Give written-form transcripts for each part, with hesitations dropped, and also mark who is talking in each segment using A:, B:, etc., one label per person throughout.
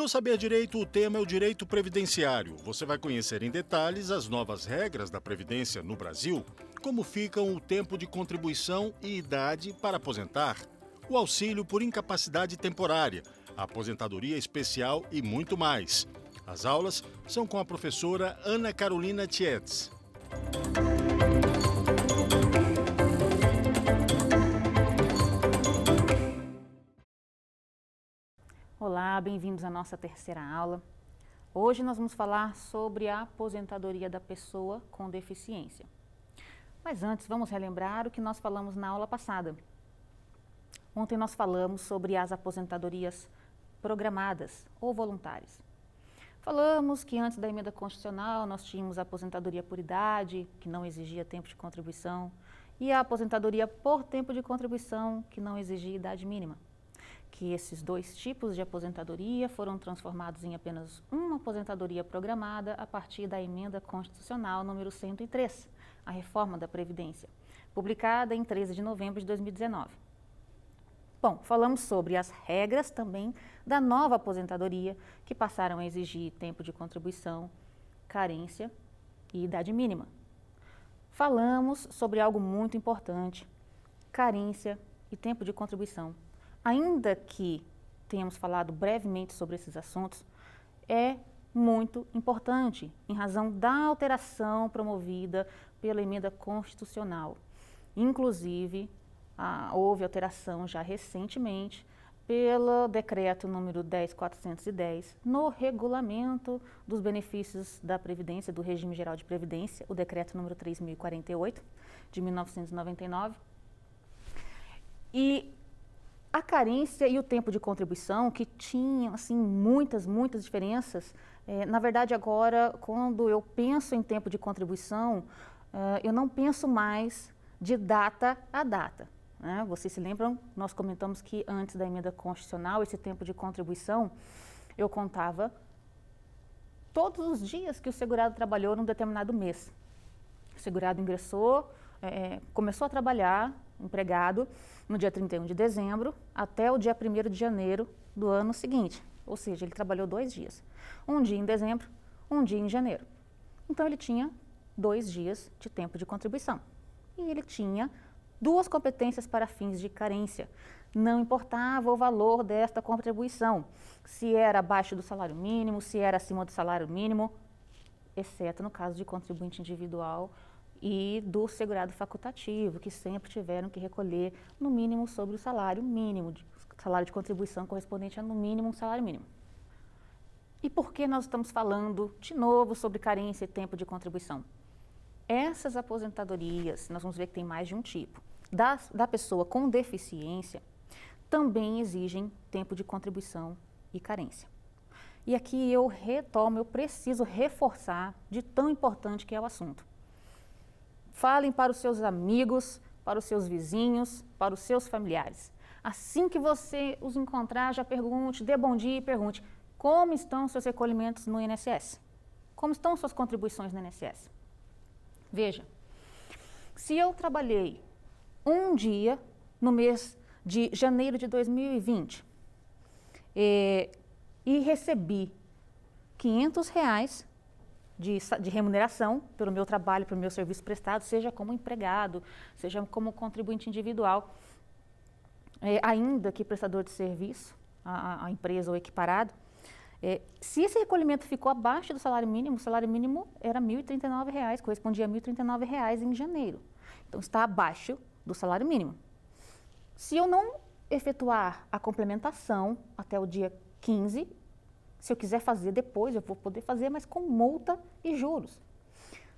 A: No Saber Direito, o tema é o direito previdenciário. Você vai conhecer em detalhes as novas regras da Previdência no Brasil, como ficam o tempo de contribuição e idade para aposentar, o auxílio por incapacidade temporária, a aposentadoria especial e muito mais. As aulas são com a professora Ana Carolina Tietz.
B: Olá, bem-vindos à nossa terceira aula. Hoje nós vamos falar sobre a aposentadoria da pessoa com deficiência. Mas antes, vamos relembrar o que nós falamos na aula passada. Ontem nós falamos sobre as aposentadorias programadas ou voluntárias. Falamos que antes da emenda constitucional nós tínhamos a aposentadoria por idade, que não exigia tempo de contribuição, e a aposentadoria por tempo de contribuição, que não exigia idade mínima. Que esses dois tipos de aposentadoria foram transformados em apenas uma aposentadoria programada a partir da emenda constitucional número 103, a reforma da Previdência, publicada em 13 de novembro de 2019. Bom, falamos sobre as regras também da nova aposentadoria, que passaram a exigir tempo de contribuição, carência e idade mínima. Falamos sobre algo muito importante, carência e tempo de contribuição. Ainda que tenhamos falado brevemente sobre esses assuntos, é muito importante em razão da alteração promovida pela emenda constitucional. Inclusive, houve alteração já recentemente pelo decreto número 10.410 no regulamento dos benefícios da Previdência, do regime geral de Previdência, o decreto número 3.048 de 1999. E a carência e o tempo de contribuição, que tinham assim, muitas diferenças, na verdade agora, quando eu penso em tempo de contribuição, eu não penso mais de data a data. Né? Vocês se lembram, nós comentamos que antes da emenda constitucional, esse tempo de contribuição, eu contava todos os dias que o segurado trabalhou num determinado mês. O segurado ingressou, começou a trabalhar, empregado, no dia 31 de dezembro até o dia 1º de janeiro do ano seguinte. Ou seja, ele trabalhou 2 dias. Um dia em dezembro, um dia em janeiro. Então, ele tinha 2 dias de tempo de contribuição. E ele tinha 2 competências para fins de carência. Não importava o valor desta contribuição, se era abaixo do salário mínimo, se era acima do salário mínimo, exceto no caso de contribuinte individual e do segurado facultativo, que sempre tiveram que recolher no mínimo sobre o salário mínimo, salário de contribuição correspondente a no mínimo um salário mínimo. E por que nós estamos falando de novo sobre carência e tempo de contribuição? Essas aposentadorias, nós vamos ver que tem mais de um tipo, da pessoa com deficiência, também exigem tempo de contribuição e carência. E aqui eu retomo, eu preciso reforçar de tão importante que é o assunto. Falem para os seus amigos, para os seus vizinhos, para os seus familiares. Assim que você os encontrar, já pergunte, dê bom dia e pergunte como estão seus recolhimentos no INSS? Como estão suas contribuições no INSS? Veja, se eu trabalhei um dia no mês de janeiro de 2020 e recebi R$ 500 de remuneração pelo meu trabalho, pelo meu serviço prestado, seja como empregado, seja como contribuinte individual, ainda que prestador de serviço, a empresa ou equiparado, se esse recolhimento ficou abaixo do salário mínimo, o salário mínimo era R$ 1.039, correspondia a R$ 1.039 em janeiro. Então, está abaixo do salário mínimo. Se eu não efetuar a complementação até o dia 15, se eu quiser fazer depois, eu vou poder fazer, mas com multa e juros.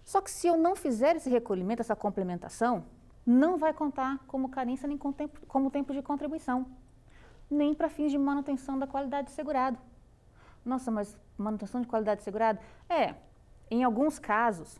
B: Só que se eu não fizer esse recolhimento, essa complementação, não vai contar como carência nem como tempo de contribuição, nem para fins de manutenção da qualidade de segurado. Nossa, mas manutenção de qualidade de segurado? Em alguns casos,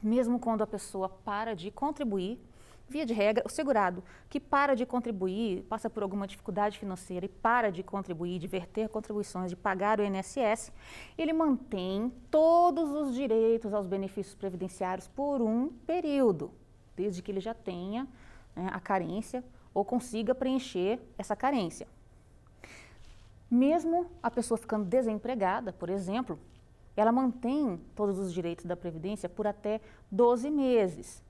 B: mesmo quando a pessoa para de contribuir, via de regra, o segurado que para de contribuir, passa por alguma dificuldade financeira e para de contribuir, de verter contribuições, de pagar o INSS, ele mantém todos os direitos aos benefícios previdenciários por um período, desde que ele já tenha a carência ou consiga preencher essa carência. Mesmo a pessoa ficando desempregada, por exemplo, ela mantém todos os direitos da Previdência por até 12 meses.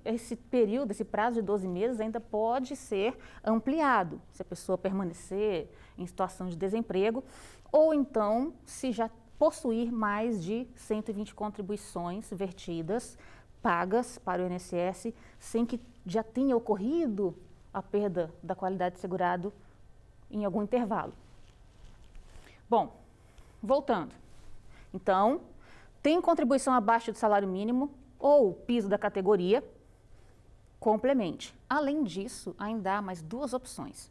B: Esse período, esse prazo de 12 meses ainda pode ser ampliado, se a pessoa permanecer em situação de desemprego, ou então se já possuir mais de 120 contribuições vertidas, pagas para o INSS, sem que já tenha ocorrido a perda da qualidade de segurado em algum intervalo. Bom, voltando. Então, tem contribuição abaixo do salário mínimo ou piso da categoria, complemente. Além disso, ainda há mais duas opções.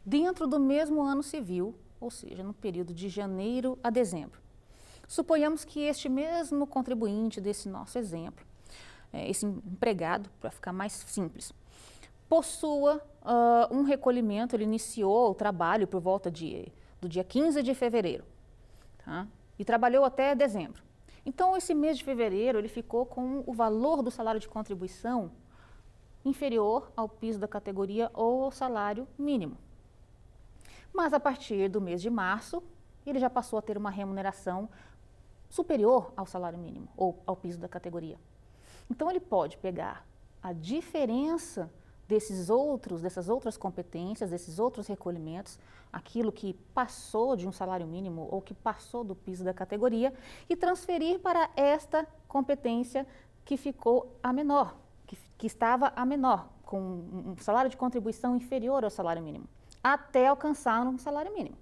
B: Dentro do mesmo ano civil, ou seja, no período de janeiro a dezembro. Suponhamos que este mesmo contribuinte desse nosso exemplo, esse empregado, para ficar mais simples, possua um recolhimento, ele iniciou o trabalho por volta do dia 15 de fevereiro, tá? E trabalhou até dezembro. Então, esse mês de fevereiro, ele ficou com o valor do salário de contribuição inferior ao piso da categoria ou ao salário mínimo. Mas, a partir do mês de março, ele já passou a ter uma remuneração superior ao salário mínimo ou ao piso da categoria. Então, ele pode pegar a diferença dessas outras competências, desses outros recolhimentos, aquilo que passou de um salário mínimo ou que passou do piso da categoria e transferir para esta competência que ficou a menor, que estava a menor, com um salário de contribuição inferior ao salário mínimo, até alcançar um salário mínimo.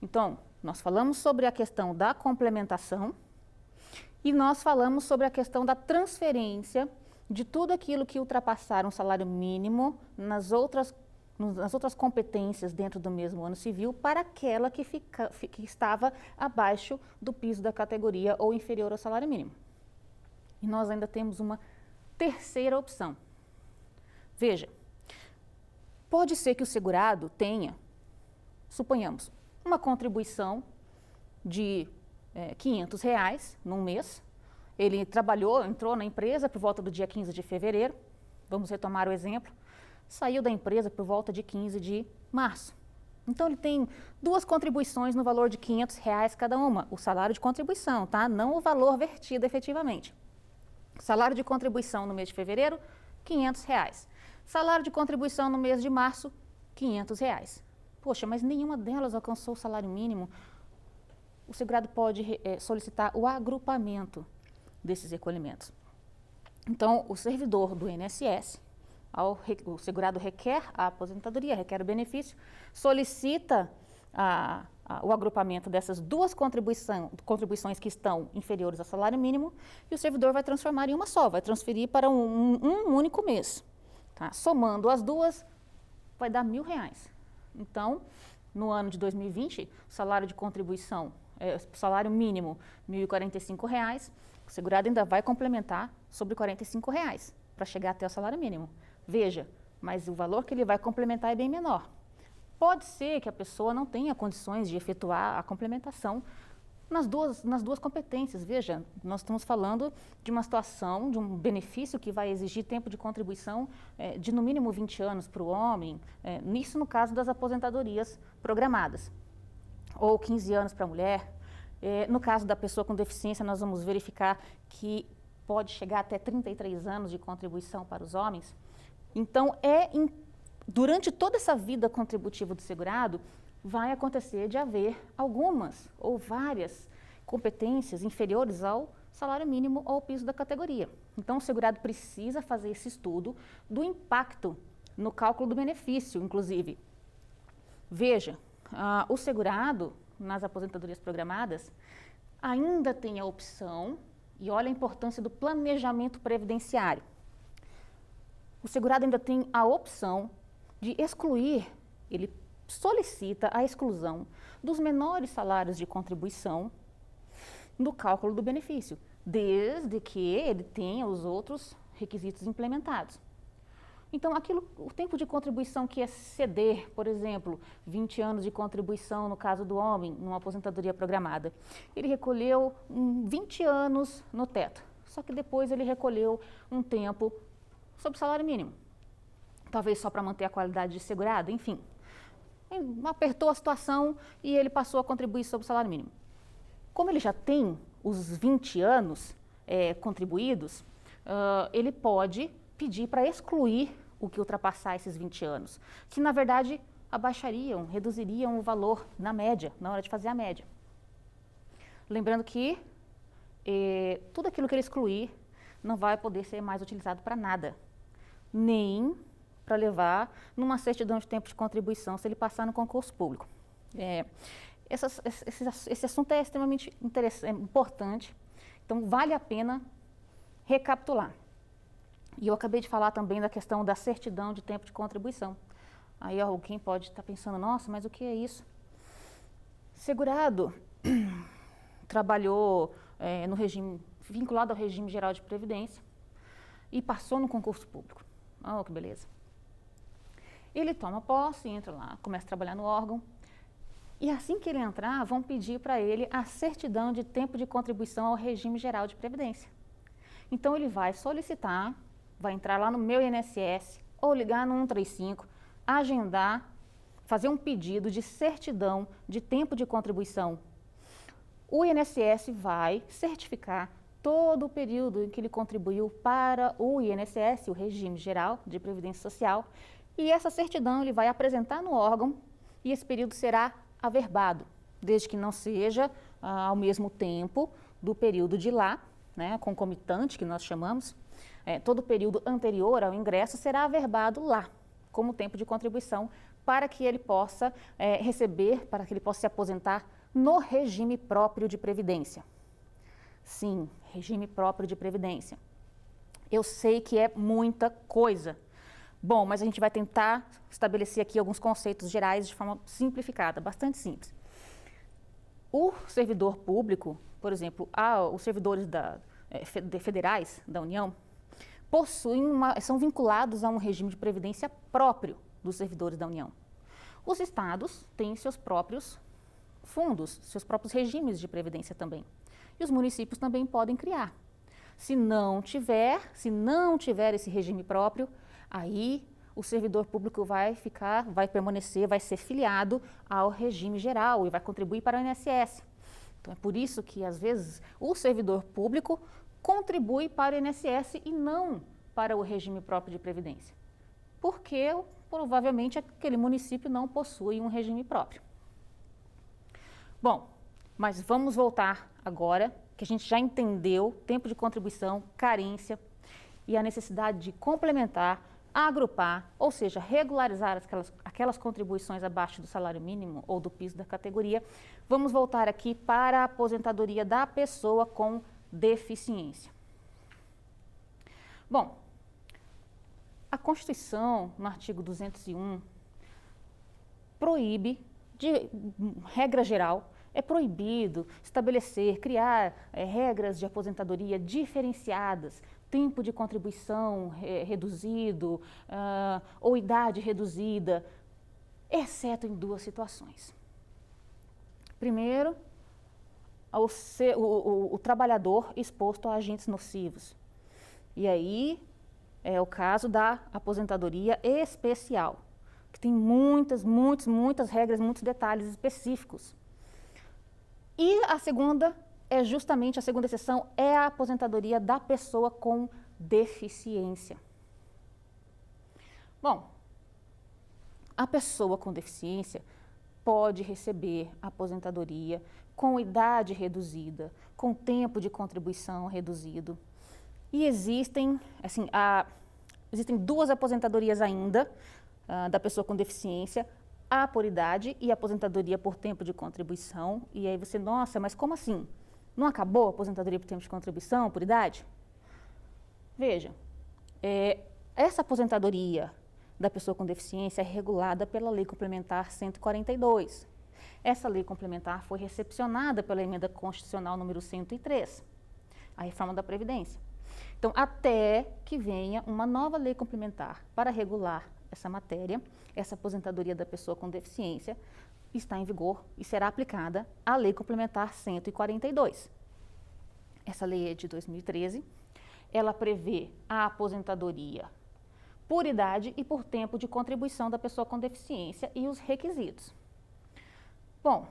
B: Então, nós falamos sobre a questão da complementação e nós falamos sobre a questão da transferência de tudo aquilo que ultrapassar um salário mínimo nas outras competências dentro do mesmo ano civil para aquela que estava abaixo do piso da categoria ou inferior ao salário mínimo. E nós ainda temos uma terceira opção. Veja, pode ser que o segurado tenha, suponhamos, uma contribuição de R$500 num mês. Ele entrou na empresa por volta do dia 15 de fevereiro, vamos retomar o exemplo, saiu da empresa por volta de 15 de março. Então, ele tem duas contribuições no valor de R$500 cada uma, o salário de contribuição, tá? Não o valor vertido efetivamente. Salário de contribuição no mês de fevereiro, R$500. Salário de contribuição no mês de março, R$500. Poxa, mas nenhuma delas alcançou o salário mínimo. O segurado pode solicitar o agrupamento desses recolhimentos. Então, o servidor do INSS, o segurado requer a aposentadoria, requer o benefício, solicita o agrupamento dessas duas contribuições que estão inferiores ao salário mínimo e o servidor vai transformar em uma só, vai transferir para um único mês. Tá? Somando as duas, vai dar R$1.000. Então, no ano de 2020, o salário de contribuição, salário mínimo, R$1.045, o segurado ainda vai complementar sobre R$45 para chegar até o salário mínimo. Veja, mas o valor que ele vai complementar é bem menor. Pode ser que a pessoa não tenha condições de efetuar a complementação nas duas competências. Veja, nós estamos falando de uma situação, de um benefício que vai exigir tempo de contribuição de no mínimo 20 anos para o homem, isso no caso das aposentadorias programadas, ou 15 anos para a mulher. No caso da pessoa com deficiência, nós vamos verificar que pode chegar até 33 anos de contribuição para os homens. Então, durante toda essa vida contributiva do segurado, vai acontecer de haver algumas ou várias competências inferiores ao salário mínimo ou ao piso da categoria. Então, o segurado precisa fazer esse estudo do impacto no cálculo do benefício, inclusive. Veja, o segurado, nas aposentadorias programadas, ainda tem a opção, e olha a importância do planejamento previdenciário. O segurado ainda tem a opção de excluir, ele solicita a exclusão dos menores salários de contribuição no cálculo do benefício, desde que ele tenha os outros requisitos implementados. Então, o tempo de contribuição que exceder, por exemplo, 20 anos de contribuição no caso do homem, numa aposentadoria programada, ele recolheu 20 anos no teto, só que depois ele recolheu um tempo sob salário mínimo, talvez só para manter a qualidade de segurado, enfim. apertou a situação e ele passou a contribuir sobre o salário mínimo. Como ele já tem os 20 anos contribuídos, ele pode pedir para excluir o que ultrapassar esses 20 anos, que na verdade abaixariam, reduziriam o valor na média, na hora de fazer a média. Lembrando que tudo aquilo que ele excluir não vai poder ser mais utilizado para nada, nem para levar numa certidão de tempo de contribuição se ele passar no concurso público. Esse assunto é extremamente importante, então vale a pena recapitular. E eu acabei de falar também da questão da certidão de tempo de contribuição. Aí alguém pode estar pensando, nossa, mas o que é isso? Segurado trabalhou no regime, vinculado ao regime geral de previdência e passou no concurso público. Oh, que beleza. Ele toma posse, entra lá, começa a trabalhar no órgão. E assim que ele entrar, vão pedir para ele a certidão de tempo de contribuição ao regime geral de previdência. Então ele vai solicitar, vai entrar lá no Meu INSS ou ligar no 135, agendar, fazer um pedido de certidão de tempo de contribuição. O INSS vai certificar todo o período em que ele contribuiu para o INSS, o Regime Geral de Previdência Social, e essa certidão ele vai apresentar no órgão e esse período será averbado, desde que não seja ao mesmo tempo do período de lá, né, concomitante, que nós chamamos. Todo o período anterior ao ingresso será averbado lá, como tempo de contribuição, para que ele possa receber, para que ele possa se aposentar no regime próprio de previdência. Sim, regime próprio de previdência. Eu sei que é muita coisa. Bom, mas a gente vai tentar estabelecer aqui alguns conceitos gerais de forma simplificada, bastante simples. O servidor público, por exemplo, os servidores federais da União, são vinculados a um regime de previdência próprio dos servidores da União. Os estados têm seus próprios fundos, seus próprios regimes de previdência também. E os municípios também podem criar. Se não tiver esse regime próprio, aí o servidor público vai permanecer, vai ser filiado ao regime geral e vai contribuir para o INSS. Então é por isso que, às vezes, o servidor público contribui para o INSS e não para o regime próprio de previdência. Porque, provavelmente, aquele município não possui um regime próprio. Bom, mas vamos voltar agora, que a gente já entendeu tempo de contribuição, carência e a necessidade de complementar, agrupar, ou seja, regularizar aquelas contribuições abaixo do salário mínimo ou do piso da categoria. Vamos voltar aqui para a aposentadoria da pessoa com deficiência. Bom, a Constituição, no artigo 201, proíbe, de regra geral, é proibido estabelecer, criar regras de aposentadoria diferenciadas, tempo de contribuição reduzido ou idade reduzida, exceto em duas situações. Primeiro, o trabalhador exposto a agentes nocivos. E aí é o caso da aposentadoria especial, que tem muitas regras, muitos detalhes específicos. E a segunda exceção é a aposentadoria da pessoa com deficiência. Bom, a pessoa com deficiência pode receber aposentadoria com idade reduzida, com tempo de contribuição reduzido. E existem duas aposentadorias ainda da pessoa com deficiência, a por idade e a aposentadoria por tempo de contribuição. E aí você, nossa, mas como assim? Não acabou a aposentadoria por tempo de contribuição, por idade? Veja, essa aposentadoria da pessoa com deficiência é regulada pela Lei Complementar 142. Essa lei complementar foi recepcionada pela Emenda Constitucional número 103, a reforma da Previdência. Então, até que venha uma nova lei complementar para regular essa matéria, essa aposentadoria da pessoa com deficiência está em vigor e será aplicada a Lei Complementar 142. Essa lei é de 2013, ela prevê a aposentadoria por idade e por tempo de contribuição da pessoa com deficiência e os requisitos. Bom,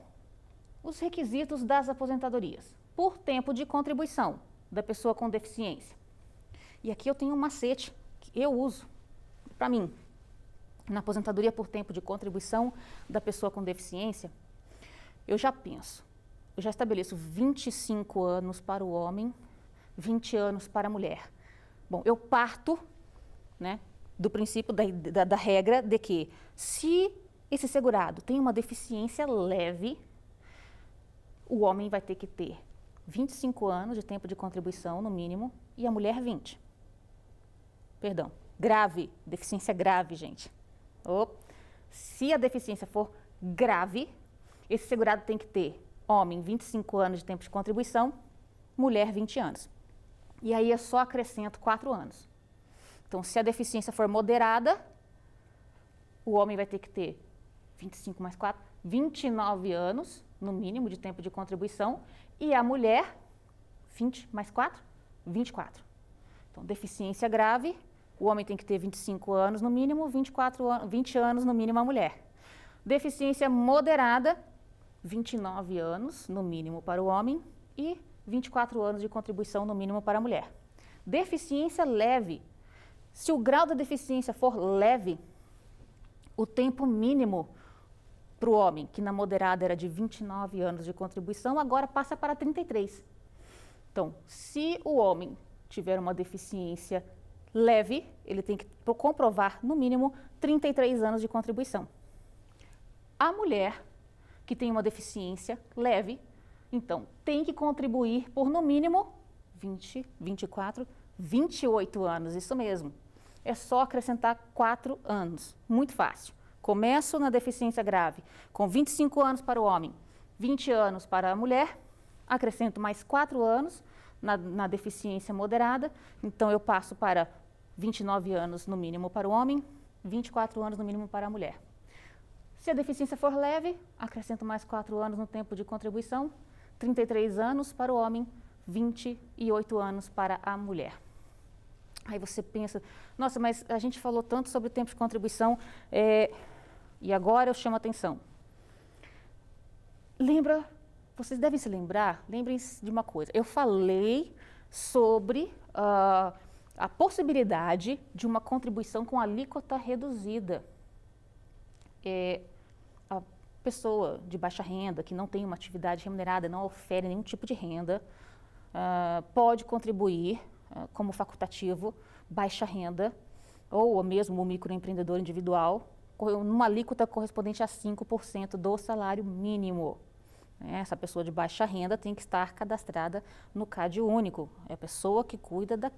B: os requisitos das aposentadorias. Por tempo de contribuição da pessoa com deficiência. E aqui eu tenho um macete que eu uso para mim. Na aposentadoria por tempo de contribuição da pessoa com deficiência, eu já estabeleço 25 anos para o homem, 20 anos para a mulher. Bom, eu parto, né, do princípio da regra de que se esse segurado tem uma deficiência leve, o homem vai ter que ter 25 anos de tempo de contribuição, no mínimo, e a mulher 20. Perdão, grave, deficiência grave, gente. Se a deficiência for grave, esse segurado tem que ter homem 25 anos de tempo de contribuição, mulher 20 anos. E aí eu só acrescento 4 anos. Então, se a deficiência for moderada, o homem vai ter que ter 25 mais 4, 29 anos, no mínimo, de tempo de contribuição, e a mulher, 20 mais 4, 24. Então, deficiência grave, o homem tem que ter 25 anos no mínimo, 20 anos no mínimo a mulher. Deficiência moderada, 29 anos no mínimo para o homem e 24 anos de contribuição no mínimo para a mulher. Deficiência leve. Se o grau da deficiência for leve, o tempo mínimo para o homem, que na moderada era de 29 anos de contribuição, agora passa para 33. Então, se o homem tiver uma deficiência leve, ele tem que comprovar, no mínimo, 33 anos de contribuição. A mulher, que tem uma deficiência leve, então, tem que contribuir por, no mínimo, 20, 24, 28 anos, isso mesmo. É só acrescentar 4 anos, muito fácil. Começo na deficiência grave, com 25 anos para o homem, 20 anos para a mulher, acrescento mais 4 anos na deficiência moderada, então eu passo para 29 anos no mínimo para o homem, 24 anos no mínimo para a mulher. Se a deficiência for leve, acrescento mais 4 anos no tempo de contribuição, 33 anos para o homem, 28 anos para a mulher. Aí você pensa, nossa, mas a gente falou tanto sobre o tempo de contribuição, e agora eu chamo a atenção. Vocês devem se lembrar, lembrem-se de uma coisa, eu falei sobre a possibilidade de uma contribuição com alíquota reduzida. A pessoa de baixa renda, que não tem uma atividade remunerada, não ofere nenhum tipo de renda, pode contribuir como facultativo, baixa renda, ou mesmo o microempreendedor individual, numa alíquota correspondente a 5% do salário mínimo. Essa pessoa de baixa renda tem que estar cadastrada no CAD único. É a pessoa que cuida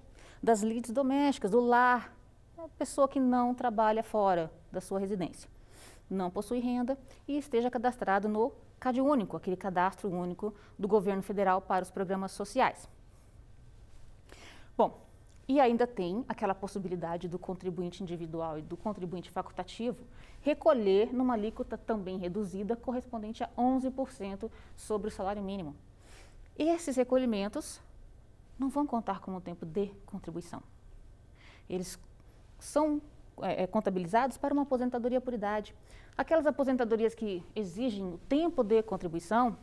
B: das lides domésticas, do lar, é a pessoa que não trabalha fora da sua residência, não possui renda e esteja cadastrado no CAD único, aquele cadastro único do governo federal para os programas sociais. Bom, e ainda tem aquela possibilidade do contribuinte individual e do contribuinte facultativo recolher numa alíquota também reduzida, correspondente a 11% sobre o salário mínimo. Esses recolhimentos não vão contar como tempo de contribuição. Eles são contabilizados para uma aposentadoria por idade. Aquelas aposentadorias que exigem o tempo de contribuição,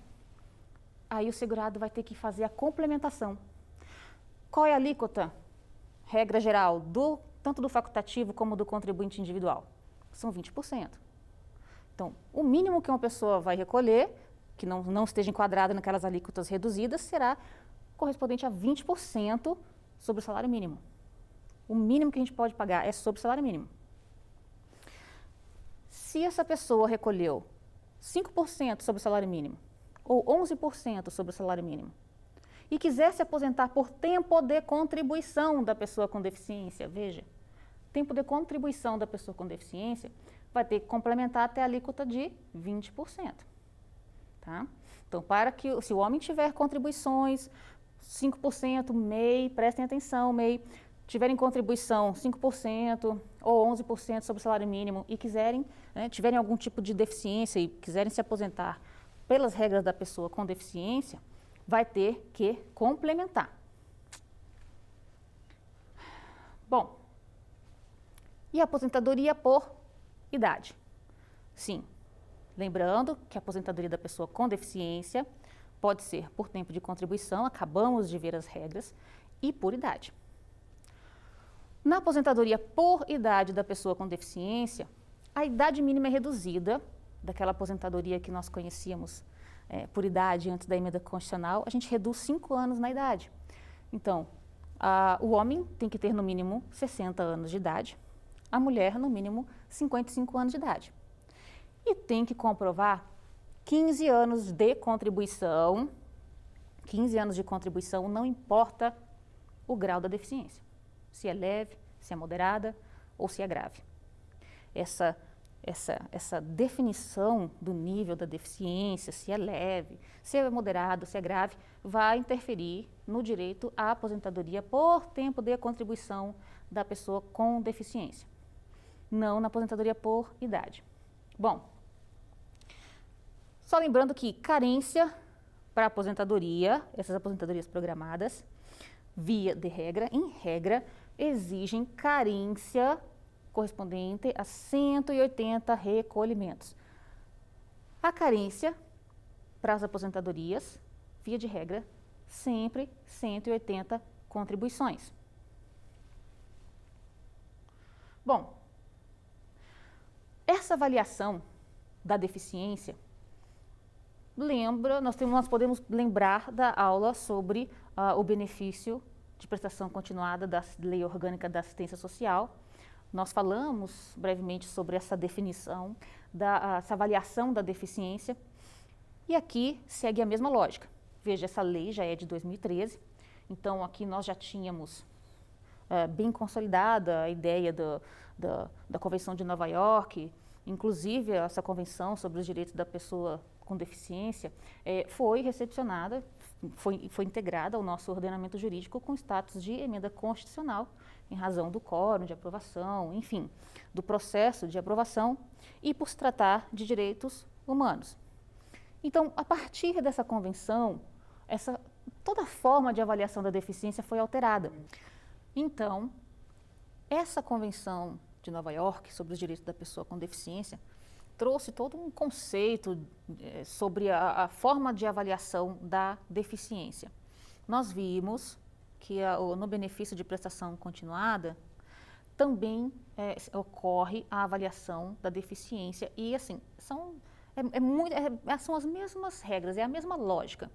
B: aí o segurado vai ter que fazer a complementação. Qual é a alíquota, regra geral, tanto do facultativo como do contribuinte individual? São 20%. Então, o mínimo que uma pessoa vai recolher, que não esteja enquadrada naquelas alíquotas reduzidas, será correspondente a 20% sobre o salário mínimo. O mínimo que a gente pode pagar é sobre o salário mínimo. Se essa pessoa recolheu 5% sobre o salário mínimo, ou 11% sobre o salário mínimo, e quiser se aposentar por tempo de contribuição da pessoa com deficiência, veja, tempo de contribuição da pessoa com deficiência vai ter que complementar até a alíquota de 20%. Tá? Então, se o homem tiver contribuições, 5%, MEI, prestem atenção, MEI, tiverem contribuição 5% ou 11% sobre o salário mínimo e tiverem algum tipo de deficiência e quiserem se aposentar pelas regras da pessoa com deficiência, vai ter que complementar. Bom, e a aposentadoria por idade. Sim, lembrando que a aposentadoria da pessoa com deficiência pode ser por tempo de contribuição, acabamos de ver as regras, e por idade. Na aposentadoria por idade da pessoa com deficiência, a idade mínima é reduzida, daquela aposentadoria que nós conhecíamos por idade antes da emenda constitucional, a gente reduz 5 anos na idade. Então, o homem tem que ter no mínimo 60 anos de idade, a mulher no mínimo 55 anos de idade. E tem que comprovar 15 anos de contribuição, 15 anos de contribuição, não importa o grau da deficiência, se é leve, se é moderada ou se é grave. Essa definição do nível da deficiência, se é leve, se é moderado, se é grave, vai interferir no direito à aposentadoria por tempo de contribuição da pessoa com deficiência, não na aposentadoria por idade. Bom, só lembrando que carência para aposentadoria, essas aposentadorias programadas, via de regra, em regra, exigem carência correspondente a 180 recolhimentos. A carência para as aposentadorias, via de regra, sempre 180 contribuições. Bom, essa avaliação da deficiência nós podemos lembrar da aula sobre o benefício de prestação continuada da Lei Orgânica da Assistência Social. Nós falamos brevemente sobre essa definição, essa avaliação da deficiência, e aqui segue a mesma lógica. Veja, essa lei já é de 2013, então aqui nós já tínhamos bem consolidada a ideia da Convenção de Nova York, inclusive essa Convenção sobre os Direitos da Pessoa com Deficiência foi recepcionada, foi integrada ao nosso ordenamento jurídico com status de emenda constitucional, em razão do quórum de aprovação, enfim, do processo de aprovação e por se tratar de direitos humanos. Então, a partir dessa convenção, toda a forma de avaliação da deficiência foi alterada. Então, essa Convenção de Nova York sobre os direitos da pessoa com deficiência trouxe todo um conceito sobre a forma de avaliação da deficiência. Nós vimos que no benefício de prestação continuada também ocorre a avaliação da deficiência e assim, são as mesmas regras, é a mesma lógica.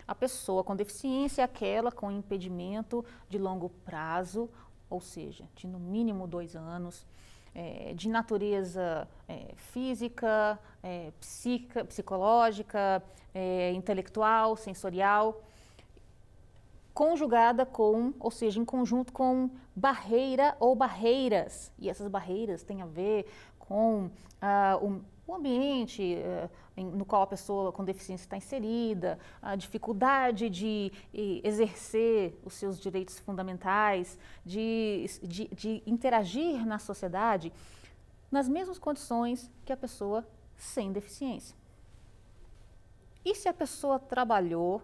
B: A pessoa com deficiência é aquela com impedimento de longo prazo, ou seja, de no mínimo 2 anos, de natureza física, psicológica, intelectual, sensorial, conjugada ou seja, em conjunto com barreira ou barreiras. E essas barreiras têm a ver com o ambiente no qual a pessoa com deficiência está inserida, a dificuldade de exercer os seus direitos fundamentais, de interagir na sociedade nas mesmas condições que a pessoa sem deficiência. E se a pessoa trabalhou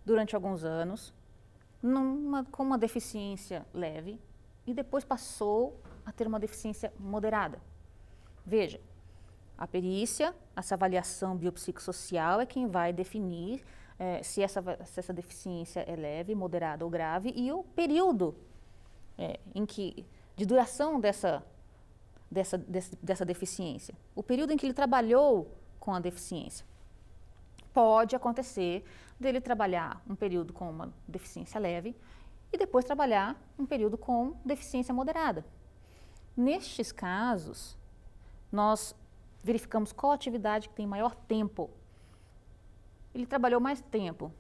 B: durante alguns anos com uma deficiência leve e depois passou a ter uma deficiência moderada? Veja, a perícia, essa avaliação biopsicossocial é quem vai definir se essa deficiência é leve, moderada ou grave e o período de duração dessa deficiência, o período em que ele trabalhou com a deficiência. Pode acontecer dele trabalhar um período com uma deficiência leve e depois trabalhar um período com deficiência moderada. Nestes casos, nós verificamos qual atividade que tem maior tempo. Ele trabalhou mais tempo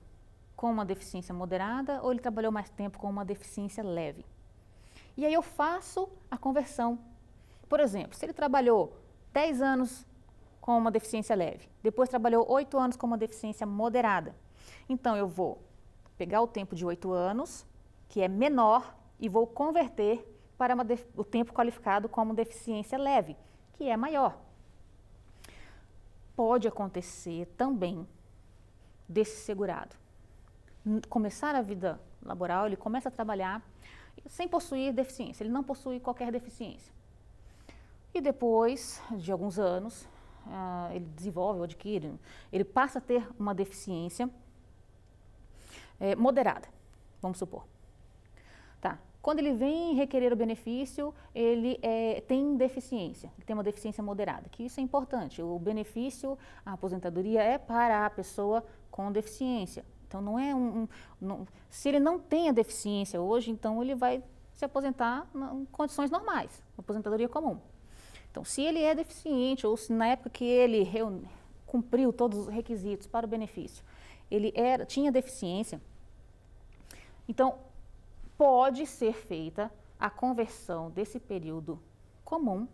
B: com uma deficiência moderada ou ele trabalhou mais tempo com uma deficiência leve. E aí eu faço a conversão. Por exemplo, se ele trabalhou 10 anos com uma deficiência leve, depois trabalhou 8 anos com uma deficiência moderada, então eu vou pegar o tempo de 8 anos, que é menor, e vou converter para o tempo qualificado como deficiência leve, que é maior. Pode acontecer também desse segurado começar a vida laboral, ele começa a trabalhar sem possuir deficiência, ele não possui qualquer deficiência. E depois de alguns anos, ele desenvolve ou adquire, ele passa a ter uma deficiência moderada, vamos supor. Tá. Quando ele vem requerer o benefício, ele tem deficiência, ele tem uma deficiência moderada, que isso é importante. O benefício, a aposentadoria é para a pessoa com deficiência. Então, não é se ele não tem a deficiência hoje, então ele vai se aposentar em condições normais, aposentadoria comum. Então, se ele é deficiente, ou se na época que ele cumpriu todos os requisitos para o benefício, ele tinha deficiência, então, pode ser feita a conversão desse período comum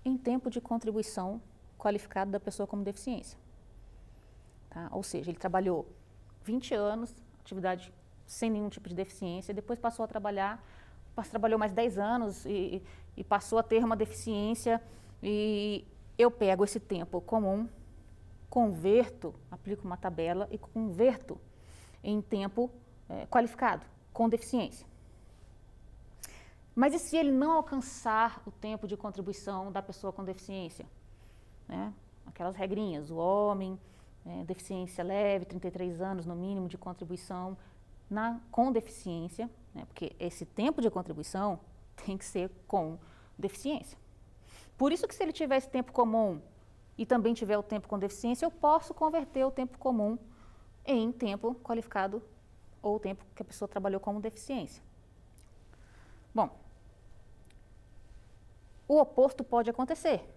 B: em tempo de contribuição qualificado da pessoa com deficiência. Tá? Ou seja, ele trabalhou 20 anos, atividade sem nenhum tipo de deficiência, depois passou a trabalhou mais 10 anos e passou a ter uma deficiência, e eu pego esse tempo comum, converto, aplico uma tabela e converto em tempo qualificado, com deficiência. Mas e se ele não alcançar o tempo de contribuição da pessoa com deficiência? Né? Aquelas regrinhas, o homem, deficiência leve, 33 anos no mínimo de contribuição com deficiência, né? Porque esse tempo de contribuição tem que ser com deficiência. Por isso que se ele tiver esse tempo comum e também tiver o tempo com deficiência, eu posso converter o tempo comum em tempo qualificado ou o tempo que a pessoa trabalhou como deficiência. Bom, o oposto pode acontecer.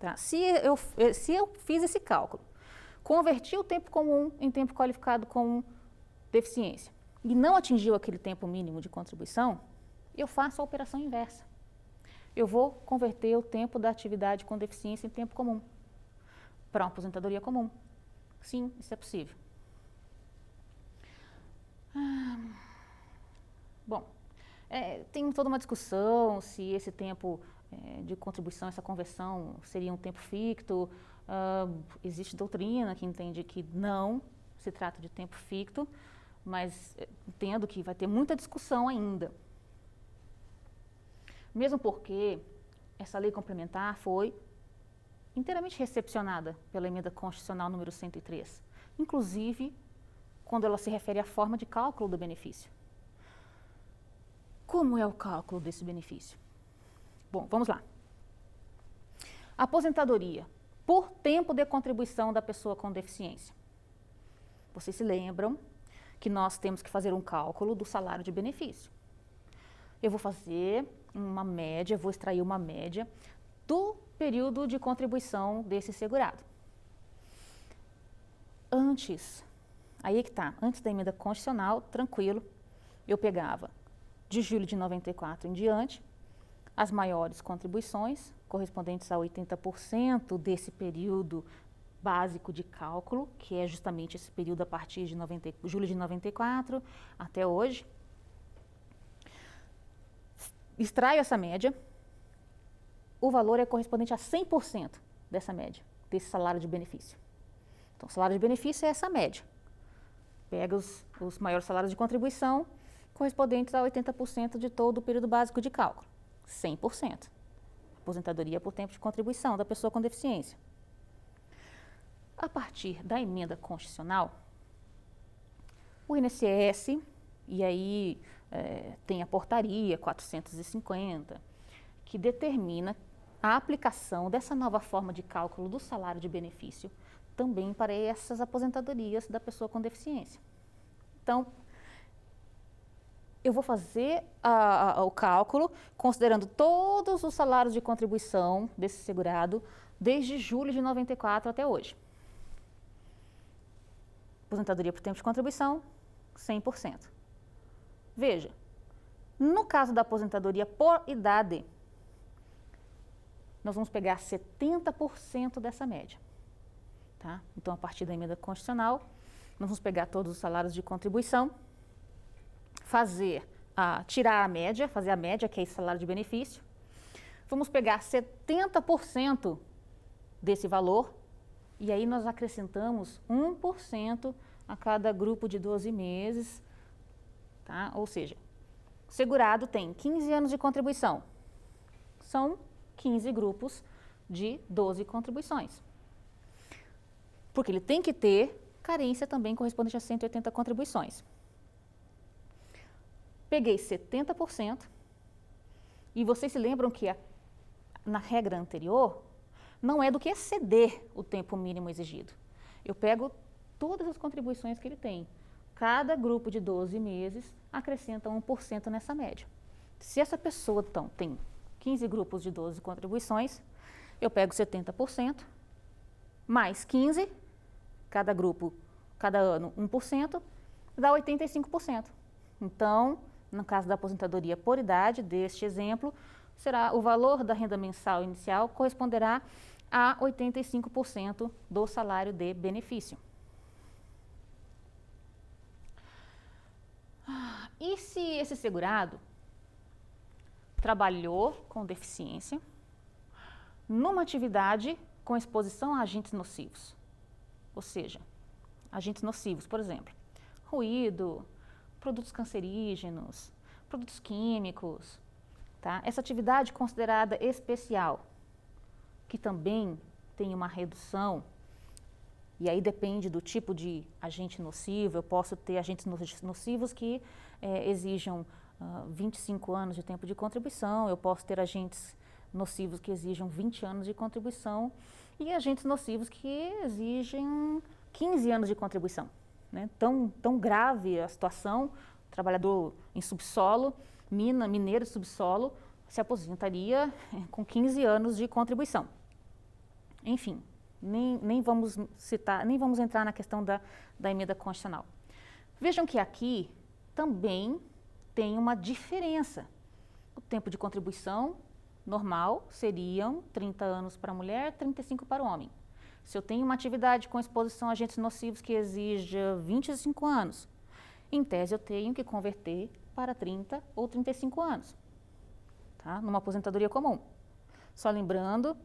B: Tá? Se eu fiz esse cálculo, converti o tempo comum em tempo qualificado com deficiência e não atingiu aquele tempo mínimo de contribuição, eu faço a operação inversa. Eu vou converter o tempo da atividade com deficiência em tempo comum para uma aposentadoria comum. Sim, isso é possível. Bom, tem toda uma discussão se esse tempo de contribuição, essa conversão, seria um tempo ficto. Existe doutrina que entende que não se trata de tempo ficto, mas entendo que vai ter muita discussão ainda. Mesmo porque essa lei complementar foi inteiramente recepcionada pela Emenda Constitucional número 103, inclusive quando ela se refere à forma de cálculo do benefício. Como é o cálculo desse benefício? Bom, vamos lá. Aposentadoria por tempo de contribuição da pessoa com deficiência. Vocês se lembram que nós temos que fazer um cálculo do salário de benefício. Eu vou fazer uma média, vou extrair uma média do período de contribuição desse segurado. Antes da emenda constitucional, tranquilo, eu pegava de julho de 94 em diante as maiores contribuições, correspondentes a 80% desse período básico de cálculo, que é justamente esse período a partir de julho de 94 até hoje. Extraio essa média, o valor é correspondente a 100% dessa média, desse salário de benefício. Então, o salário de benefício é essa média. Pega os maiores salários de contribuição, correspondentes a 80% de todo o período básico de cálculo. 100%. Aposentadoria por tempo de contribuição da pessoa com deficiência. A partir da emenda constitucional, o INSS, e aí tem a portaria 450, que determina a aplicação dessa nova forma de cálculo do salário de benefício também para essas aposentadorias da pessoa com deficiência. Então, eu vou fazer o cálculo considerando todos os salários de contribuição desse segurado desde julho de 94 até hoje. Aposentadoria por tempo de contribuição, 100%. Veja, no caso da aposentadoria por idade, nós vamos pegar 70% dessa média. Tá? Então, a partir da emenda constitucional, nós vamos pegar todos os salários de contribuição, tirar a média, fazer a média, que é esse salário de benefício. Vamos pegar 70% desse valor e aí nós acrescentamos 1% a cada grupo de 12 meses. Tá? Ou seja, o segurado tem 15 anos de contribuição. São 15 grupos de 12 contribuições. Porque ele tem que ter carência também correspondente a 180 contribuições. Peguei 70%, e vocês se lembram que na regra anterior, não é do que exceder o tempo mínimo exigido. Eu pego todas as contribuições que ele tem. Cada grupo de 12 meses acrescenta 1% nessa média. Se essa pessoa, então, tem 15 grupos de 12 contribuições, eu pego 70%, mais 15%, cada grupo, cada ano 1%, dá 85%. Então, no caso da aposentadoria por idade, deste exemplo, será o valor da renda mensal inicial corresponderá a 85% do salário de benefício. E se esse segurado trabalhou com deficiência numa atividade com exposição a agentes nocivos? Ou seja, agentes nocivos, por exemplo, ruído, produtos cancerígenos, produtos químicos, tá? Essa atividade considerada especial, que também tem uma redução, e aí depende do tipo de agente nocivo. Eu posso ter agentes nocivos que exijam 25 anos de tempo de contribuição, eu posso ter agentes nocivos que exijam 20 anos de contribuição e agentes nocivos que exigem 15 anos de contribuição. Né? Tão grave a situação, trabalhador em subsolo, mineiro de subsolo, se aposentaria com 15 anos de contribuição. Enfim, nem vamos entrar na questão da emenda constitucional. Vejam que aqui também tem uma diferença. O tempo de contribuição normal seriam 30 anos para a mulher, 35 para o homem. Se eu tenho uma atividade com exposição a agentes nocivos que exija 25 anos, em tese eu tenho que converter para 30 ou 35 anos, tá? Numa aposentadoria comum. Só lembrando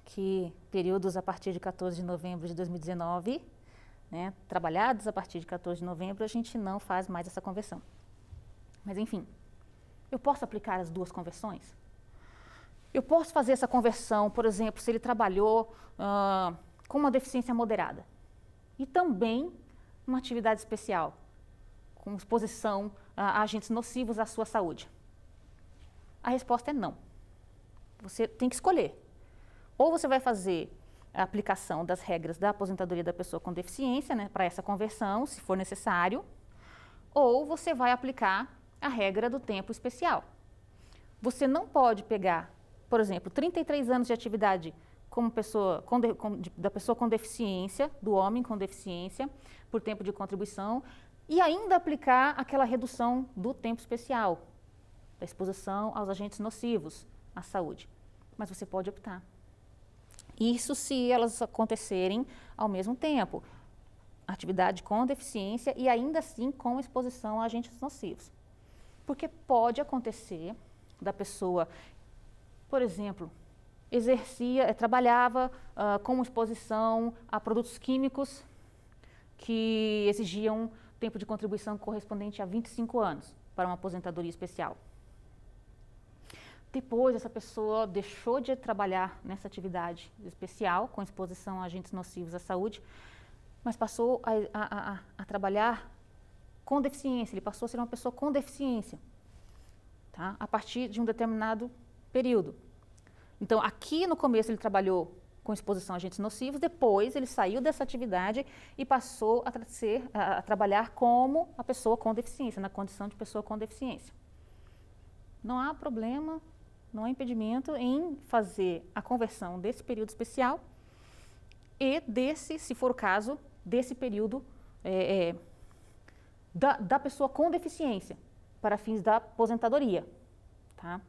B: que períodos a partir de 14 de novembro de 2019, né, trabalhados a partir de 14 de novembro, a gente não faz mais essa conversão. Mas, enfim, eu posso aplicar as duas conversões? Eu posso fazer essa conversão, por exemplo, se ele trabalhou com uma deficiência moderada e também uma atividade especial, com exposição a agentes nocivos à sua saúde. A resposta é não. Você tem que escolher. Ou você vai fazer a aplicação das regras da aposentadoria da pessoa com deficiência, né, para essa conversão, se for necessário, ou você vai aplicar a regra do tempo especial. Você não pode pegar, por exemplo, 33 anos de atividade como pessoa da pessoa com deficiência, do homem com deficiência, por tempo de contribuição, e ainda aplicar aquela redução do tempo especial, da exposição aos agentes nocivos à saúde. Mas você pode optar. Isso se elas acontecerem ao mesmo tempo, atividade com deficiência e ainda assim com exposição a agentes nocivos. Porque pode acontecer da pessoa, por exemplo, trabalhava com exposição a produtos químicos que exigiam tempo de contribuição correspondente a 25 anos para uma aposentadoria especial. Depois, essa pessoa deixou de trabalhar nessa atividade especial, com exposição a agentes nocivos à saúde, mas passou a trabalhar com deficiência. Ele passou a ser uma pessoa com deficiência, tá? A partir de um determinado período. Então, aqui no começo ele trabalhou com exposição a agentes nocivos, depois ele saiu dessa atividade e passou a trabalhar como a pessoa com deficiência, na condição de pessoa com deficiência. Não há problema, não há impedimento em fazer a conversão desse período especial e desse, se for o caso, desse período da pessoa com deficiência para fins da aposentadoria, tá?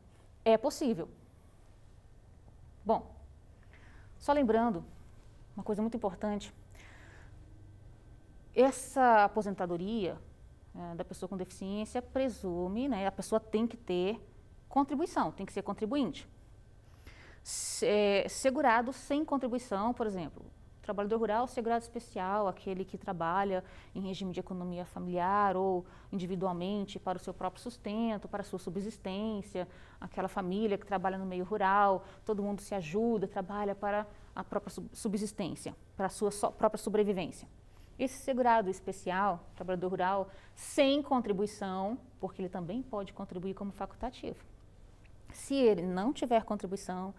B: É possível. Bom, só lembrando, uma coisa muito importante, essa aposentadoria da pessoa com deficiência presume, né, a pessoa tem que ter contribuição, tem que ser contribuinte. Segurado sem contribuição, por exemplo, trabalhador rural, segurado especial, aquele que trabalha em regime de economia familiar ou individualmente para o seu próprio sustento, para a sua subsistência, aquela família que trabalha no meio rural, todo mundo se ajuda, trabalha para a própria subsistência, para a sua própria sobrevivência. Esse segurado especial, trabalhador rural, sem contribuição, porque ele também pode contribuir como facultativo. Se ele não tiver contribuição,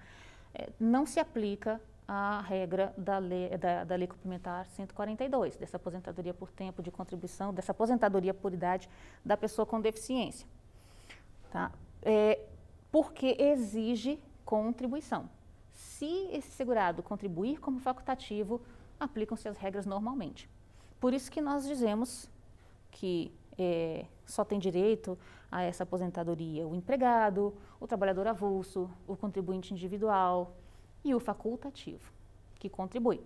B: não se aplica a regra da lei complementar 142, dessa aposentadoria por tempo de contribuição, dessa aposentadoria por idade da pessoa com deficiência. Tá? Porque exige contribuição. Se esse segurado contribuir como facultativo, aplicam-se as regras normalmente. Por isso que nós dizemos que só tem direito a essa aposentadoria o empregado, o trabalhador avulso, o contribuinte individual e o facultativo, que contribui.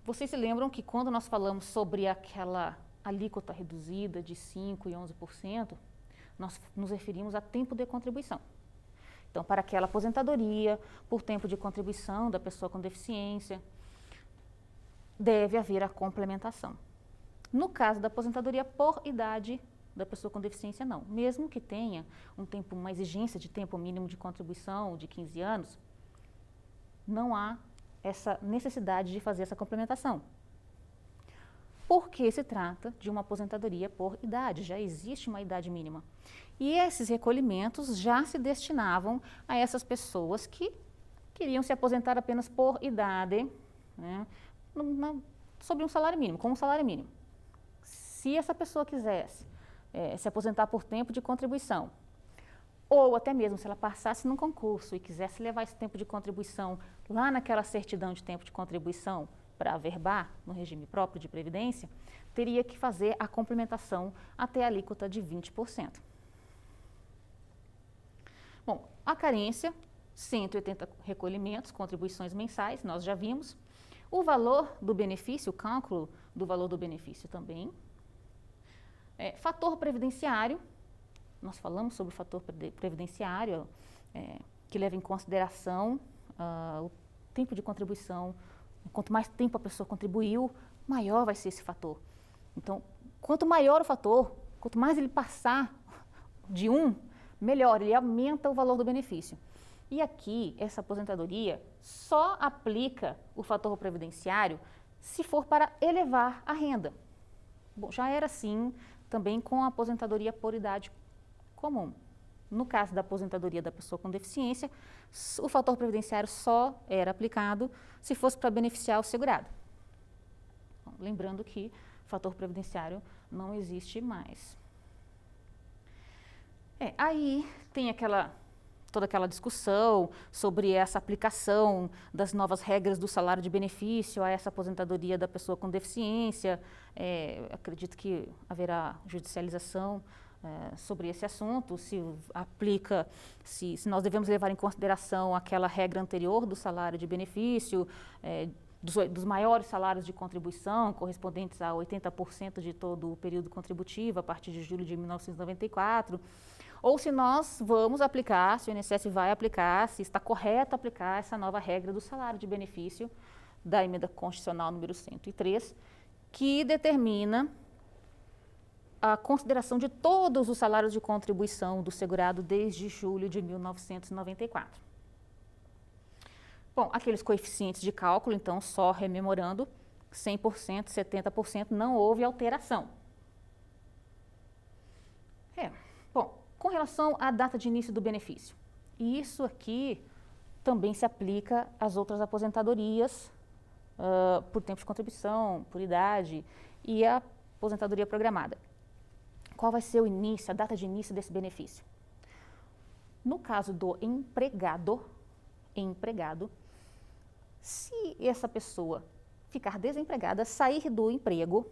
B: Vocês se lembram que quando nós falamos sobre aquela alíquota reduzida de 5% e 11%, nós nos referimos a tempo de contribuição. Então, para aquela aposentadoria por tempo de contribuição da pessoa com deficiência, deve haver a complementação. No caso da aposentadoria por idade da pessoa com deficiência, não. Mesmo que tenha uma exigência de tempo mínimo de contribuição de 15 anos, não há essa necessidade de fazer essa complementação. Porque se trata de uma aposentadoria por idade, já existe uma idade mínima. E esses recolhimentos já se destinavam a essas pessoas que queriam se aposentar apenas por idade, né, sobre um salário mínimo, com um salário mínimo. Se essa pessoa quisesse se aposentar por tempo de contribuição, ou até mesmo se ela passasse num concurso e quisesse levar esse tempo de contribuição lá naquela certidão de tempo de contribuição para averbar no regime próprio de previdência, teria que fazer a complementação até a alíquota de 20%. Bom, a carência, 180 recolhimentos, contribuições mensais, nós já vimos. O valor do benefício, o cálculo do valor do benefício também. Fator previdenciário, nós falamos sobre o fator previdenciário, que leva em consideração o tempo de contribuição. Quanto mais tempo a pessoa contribuiu, maior vai ser esse fator. Então, quanto maior o fator, quanto mais ele passar de 1, melhor, ele aumenta o valor do benefício. E aqui, essa aposentadoria só aplica o fator previdenciário se for para elevar a renda. Bom, já era assim também com a aposentadoria por idade comum. No caso da aposentadoria da pessoa com deficiência, o fator previdenciário só era aplicado se fosse para beneficiar o segurado. Bom, lembrando que o fator previdenciário não existe mais. Aí tem toda aquela discussão sobre essa aplicação das novas regras do salário de benefício a essa aposentadoria da pessoa com deficiência. Acredito que haverá judicialização sobre esse assunto, se nós devemos levar em consideração aquela regra anterior do salário de benefício, dos maiores salários de contribuição, correspondentes a 80% de todo o período contributivo, a partir de julho de 1994, ou se nós vamos aplicar, se o INSS vai aplicar, se está correto aplicar essa nova regra do salário de benefício da Emenda Constitucional número 103, que determina a consideração de todos os salários de contribuição do segurado desde julho de 1994. Bom, aqueles coeficientes de cálculo, então, só rememorando, 100%, 70%, não houve alteração. Bom, com relação à data de início do benefício, isso aqui também se aplica às outras aposentadorias por tempo de contribuição, por idade e a aposentadoria programada. Qual vai ser a data de início desse benefício? No caso do empregado, se essa pessoa ficar desempregada, sair do emprego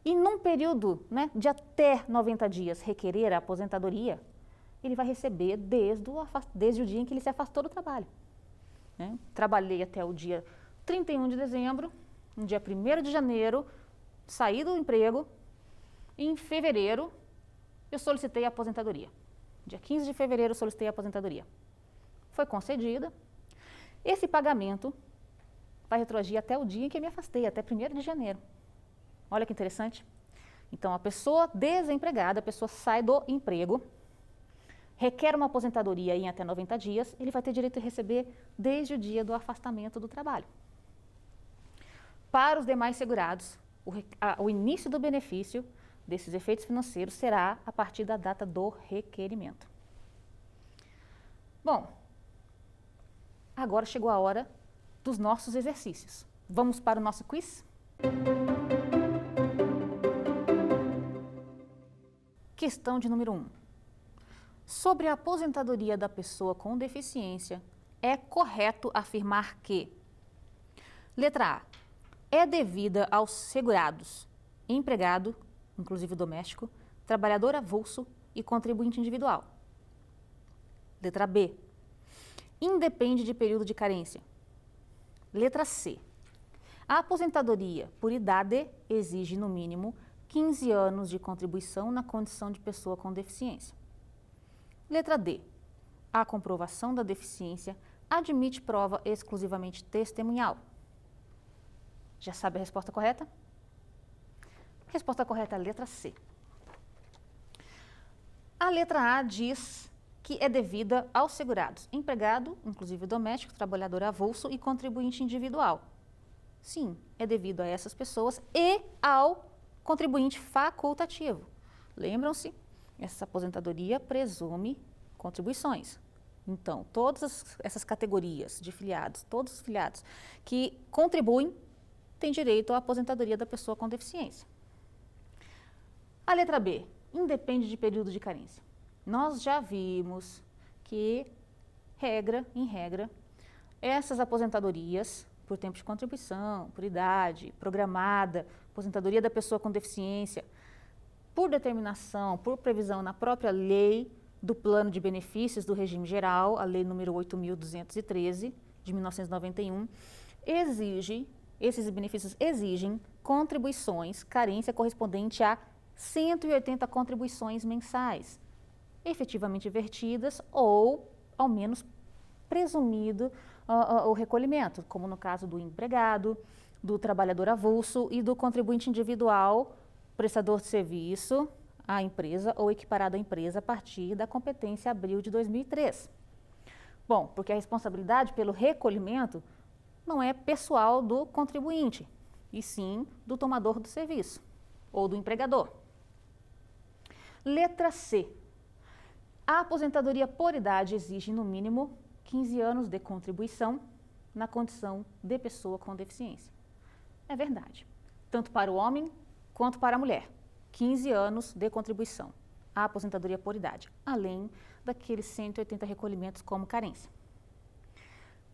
B: e num período de até 90 dias requerer a aposentadoria, ele vai receber desde o dia em que ele se afastou do trabalho. Trabalhei até o dia 31 de dezembro, no dia 1º de janeiro, saí do emprego. Em fevereiro, eu solicitei a aposentadoria. Dia 15 de fevereiro, eu solicitei a aposentadoria. Foi concedida, Esse pagamento vai retroagir até o dia em que eu me afastei, até 1º de janeiro. Olha que interessante. Então, a pessoa desempregada, a pessoa sai do emprego, requer uma aposentadoria em até 90 dias, ele vai ter direito a receber desde o dia do afastamento do trabalho. Para os demais segurados, o início do benefício desses efeitos financeiros será a partir da data do requerimento. Bom, agora chegou a hora dos nossos exercícios. Vamos para o nosso quiz? Questão de número 1. Sobre a aposentadoria da pessoa com deficiência, é correto afirmar que: letra A, é devida aos segurados, empregado, inclusive doméstico, trabalhador avulso e contribuinte individual. Letra B, independe de período de carência. Letra C, a aposentadoria por idade exige no mínimo 15 anos de contribuição na condição de pessoa com deficiência. Letra D, a comprovação da deficiência admite prova exclusivamente testemunhal. Já sabe a resposta correta? A resposta correta é a letra C. A letra A diz que é devida aos segurados, empregado, inclusive doméstico, trabalhador avulso e contribuinte individual. Sim, é devido a essas pessoas e ao contribuinte facultativo. Lembram-se? Essa aposentadoria presume contribuições. Então, todas essas categorias de filiados, todos os filiados que contribuem, têm direito à aposentadoria da pessoa com deficiência. A letra B, independe de período de carência. Nós já vimos que, em regra, essas aposentadorias por tempo de contribuição, por idade, programada, aposentadoria da pessoa com deficiência, por determinação, por previsão na própria lei do plano de benefícios do regime geral, a lei número 8.213, de 1991, esses benefícios exigem contribuições, carência correspondente a 180 contribuições mensais, efetivamente vertidas ou, ao menos, presumido o recolhimento, como no caso do empregado, do trabalhador avulso e do contribuinte individual, prestador de serviço à empresa ou equiparado à empresa a partir da competência abril de 2003. Bom, porque a responsabilidade pelo recolhimento não é pessoal do contribuinte, e sim do tomador do serviço ou do empregador. Letra C. A aposentadoria por idade exige, no mínimo, 15 anos de contribuição na condição de pessoa com deficiência. É verdade. Tanto para o homem quanto para a mulher. 15 anos de contribuição à aposentadoria por idade, além daqueles 180 recolhimentos como carência.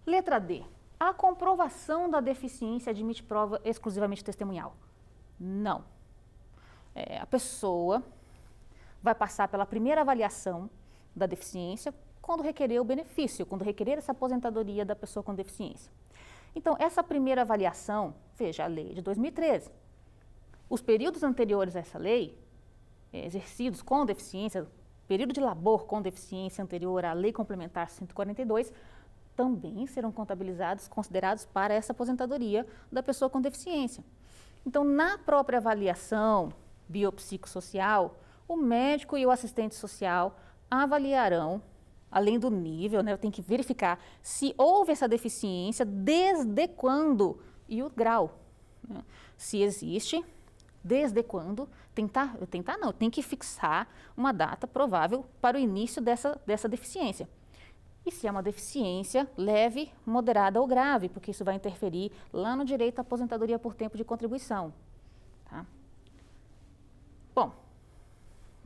B: Letra D. A comprovação da deficiência admite prova exclusivamente testemunhal. Não. A pessoa vai passar pela primeira avaliação da deficiência quando requerer o benefício, quando requerer essa aposentadoria da pessoa com deficiência. Então, essa primeira avaliação, veja, a lei de 2013. Os períodos anteriores a essa lei, exercidos com deficiência, período de labor com deficiência anterior à Lei Complementar 142, também serão contabilizados, considerados para essa aposentadoria da pessoa com deficiência. Então, na própria avaliação biopsicossocial, o médico e o assistente social avaliarão, além do nível, tem que verificar se houve essa deficiência, desde quando e o grau. Se existe, desde quando, tem que fixar uma data provável para o início dessa deficiência. E se é uma deficiência leve, moderada ou grave, porque isso vai interferir lá no direito à aposentadoria por tempo de contribuição. Tá? Bom,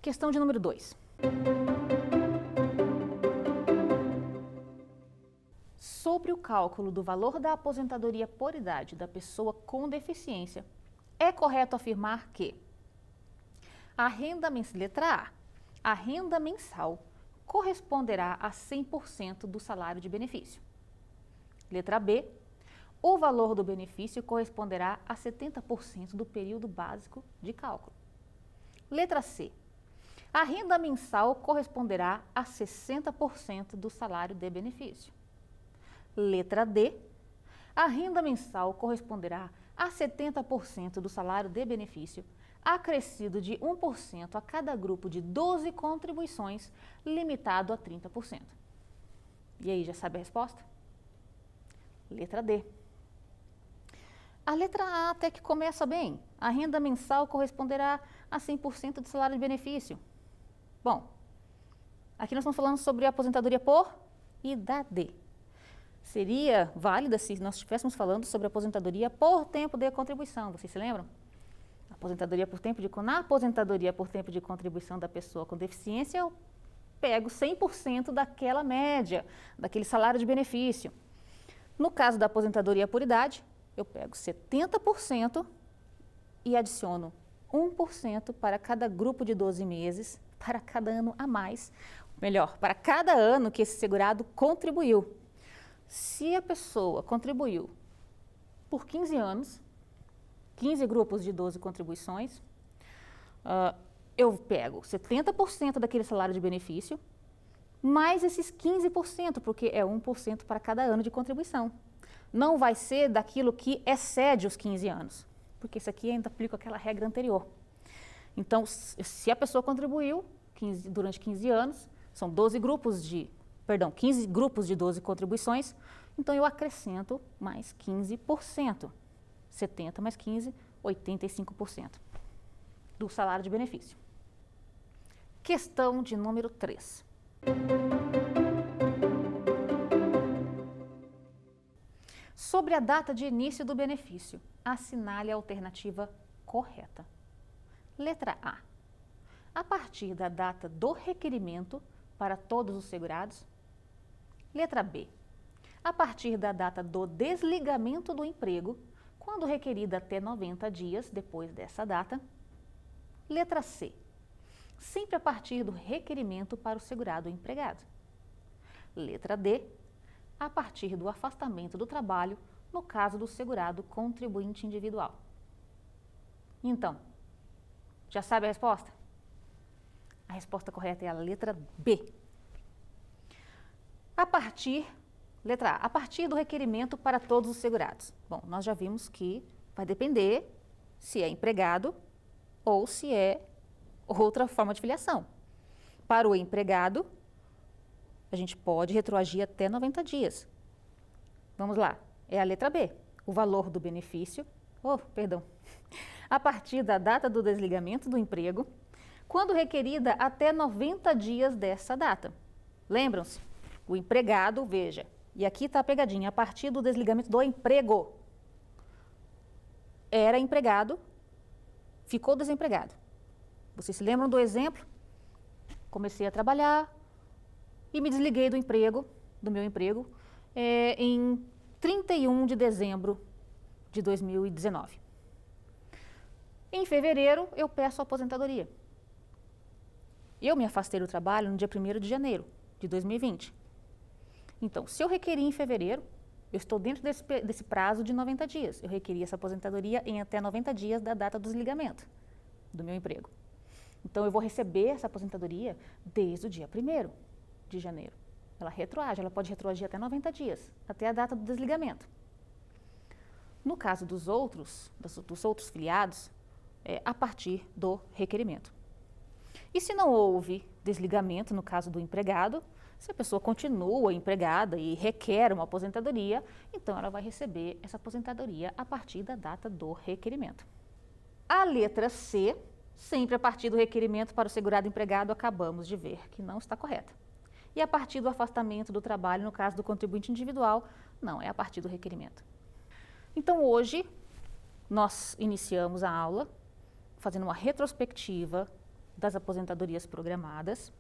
B: questão de número 2. Sobre o cálculo do valor da aposentadoria por idade da pessoa com deficiência, é correto afirmar que letra A, a renda mensal corresponderá a 100% do salário de benefício. Letra B, o valor do benefício corresponderá a 70% do período básico de cálculo. Letra C, a renda mensal corresponderá a 60% do salário de benefício. Letra D. A renda mensal corresponderá a 70% do salário de benefício, acrescido de 1% a cada grupo de 12 contribuições, limitado a 30%. E aí, já sabe a resposta? Letra D. A letra A até que começa bem. A renda mensal corresponderá a 100% do salário de benefício. Bom, aqui nós estamos falando sobre a aposentadoria por idade. Seria válida se nós estivéssemos falando sobre aposentadoria por tempo de contribuição. Vocês se lembram? Aposentadoria por tempo de... Na aposentadoria por tempo de contribuição da pessoa com deficiência, eu pego 100% daquela média, daquele salário de benefício. No caso da aposentadoria por idade, eu pego 70% e adiciono 1% para cada grupo de 12 meses, para cada ano a mais. Melhor, para cada ano que esse segurado contribuiu. Se a pessoa contribuiu por 15 anos, 15 grupos de 12 contribuições, eu pego 70% daquele salário de benefício, mais esses 15%, porque é 1% para cada ano de contribuição. Não vai ser daquilo que excede os 15 anos, porque isso aqui ainda aplica aquela regra anterior. Então, se a pessoa contribuiu durante 15 anos, são 15 grupos de 12 contribuições, então eu acrescento mais 15%. 70 mais 15, 85% do salário de benefício. Questão de número 3. Sobre a data de início do benefício, assinale a alternativa correta. Letra A. A partir da data do requerimento para todos os segurados. Letra B. A partir da data do desligamento do emprego, quando requerida até 90 dias depois dessa data. Letra C. Sempre a partir do requerimento para o segurado empregado. Letra D. A partir do afastamento do trabalho, no caso do segurado contribuinte individual. Então, já sabe a resposta? A resposta correta é a letra B. Letra A, a partir do requerimento para todos os segurados. Bom, nós já vimos que vai depender se é empregado ou se é outra forma de filiação. Para o empregado, a gente pode retroagir até 90 dias. Vamos lá, é a letra B. O valor do benefício, a partir da data do desligamento do emprego, quando requerida até 90 dias dessa data. Lembram-se? O empregado, veja, e aqui está a pegadinha, a partir do desligamento do emprego. Era empregado, ficou desempregado. Vocês se lembram do exemplo? Comecei a trabalhar e me desliguei do meu emprego, em 31 de dezembro de 2019. Em fevereiro, eu peço a aposentadoria. Eu me afastei do trabalho no dia 1º de janeiro de 2020. Então, se eu requeri em fevereiro, eu estou dentro desse prazo de 90 dias. Eu requeri essa aposentadoria em até 90 dias da data do desligamento do meu emprego. Então, eu vou receber essa aposentadoria desde o dia 1º de janeiro. Ela pode retroagir até 90 dias, até a data do desligamento. No caso dos outros filiados, é a partir do requerimento. E se não houve desligamento, no caso do empregado, se a pessoa continua empregada e requer uma aposentadoria, então ela vai receber essa aposentadoria a partir da data do requerimento. A letra C, sempre a partir do requerimento para o segurado empregado, acabamos de ver que não está correta. E a partir do afastamento do trabalho, no caso do contribuinte individual, não, é a partir do requerimento. Então, hoje, nós iniciamos a aula fazendo uma retrospectiva das aposentadorias programadas,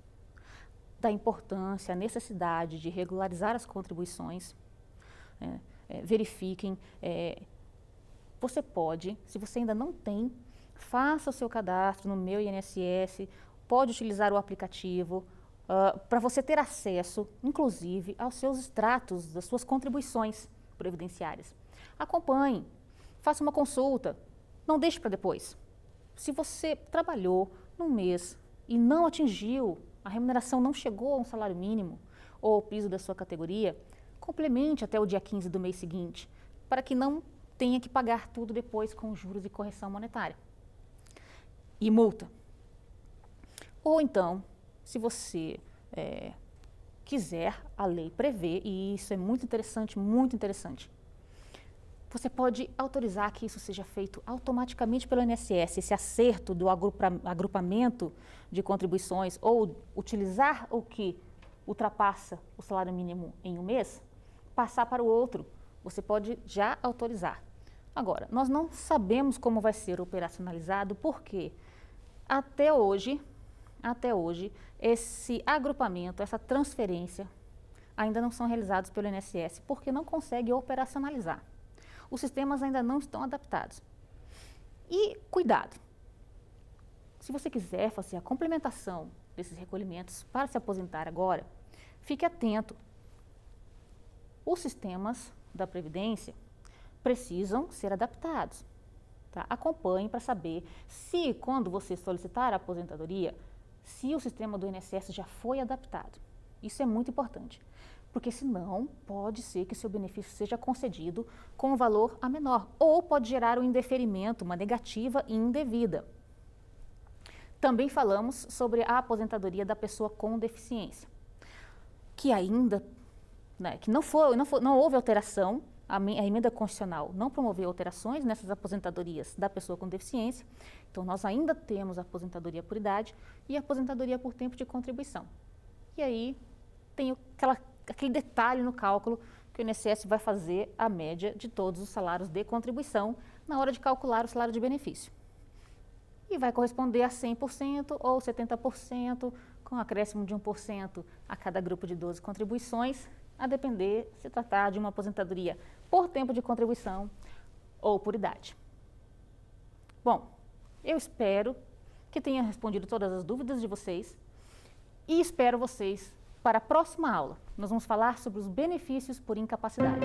B: da importância, a necessidade de regularizar as contribuições. Verifiquem, você pode, se você ainda não tem, faça o seu cadastro no Meu INSS, pode utilizar o aplicativo para você ter acesso, inclusive, aos seus extratos, das suas contribuições previdenciárias. Acompanhe, faça uma consulta, não deixe para depois. Se você trabalhou num mês e não atingiu, a remuneração não chegou a um salário mínimo ou ao piso da sua categoria, complemente até o dia 15 do mês seguinte, para que não tenha que pagar tudo depois com juros e correção monetária. E multa. Ou então, se você quiser, a lei prevê, e isso é muito interessante, você pode autorizar que isso seja feito automaticamente pelo INSS, esse acerto do agrupamento de contribuições, ou utilizar o que ultrapassa o salário mínimo em um mês, passar para o outro. Você pode já autorizar. Agora, nós não sabemos como vai ser operacionalizado, porque até hoje, esse agrupamento, essa transferência, ainda não são realizados pelo INSS, porque não consegue operacionalizar. Os sistemas ainda não estão adaptados. E cuidado, se você quiser fazer a complementação desses recolhimentos para se aposentar agora, fique atento. Os sistemas da Previdência precisam ser adaptados. Tá? Acompanhe para saber se, quando você solicitar a aposentadoria, se o sistema do INSS já foi adaptado. Isso é muito importante, porque senão pode ser que seu benefício seja concedido com um valor a menor, ou pode gerar um indeferimento, uma negativa indevida. Também falamos sobre a aposentadoria da pessoa com deficiência, que ainda, que não houve alteração. A emenda constitucional não promoveu alterações nessas aposentadorias da pessoa com deficiência, então nós ainda temos a aposentadoria por idade e a aposentadoria por tempo de contribuição. E aí tem aquele detalhe no cálculo que o INSS vai fazer a média de todos os salários de contribuição na hora de calcular o salário de benefício. E vai corresponder a 100% ou 70%, com acréscimo de 1% a cada grupo de 12 contribuições, a depender se tratar de uma aposentadoria por tempo de contribuição ou por idade. Bom, eu espero que tenha respondido todas as dúvidas de vocês e espero vocês para a próxima aula. Nós vamos falar sobre os benefícios por incapacidade.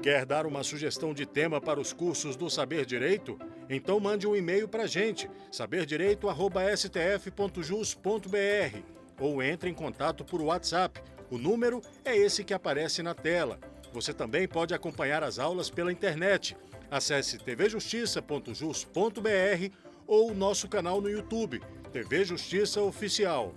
A: Quer dar uma sugestão de tema para os cursos do Saber Direito? Então mande um e-mail para a gente, saberdireito@stf.jus.br, ou entre em contato por WhatsApp. O número é esse que aparece na tela. Você também pode acompanhar as aulas pela internet. Acesse tvjustiça.jus.br ou nosso canal no YouTube, TV Justiça Oficial.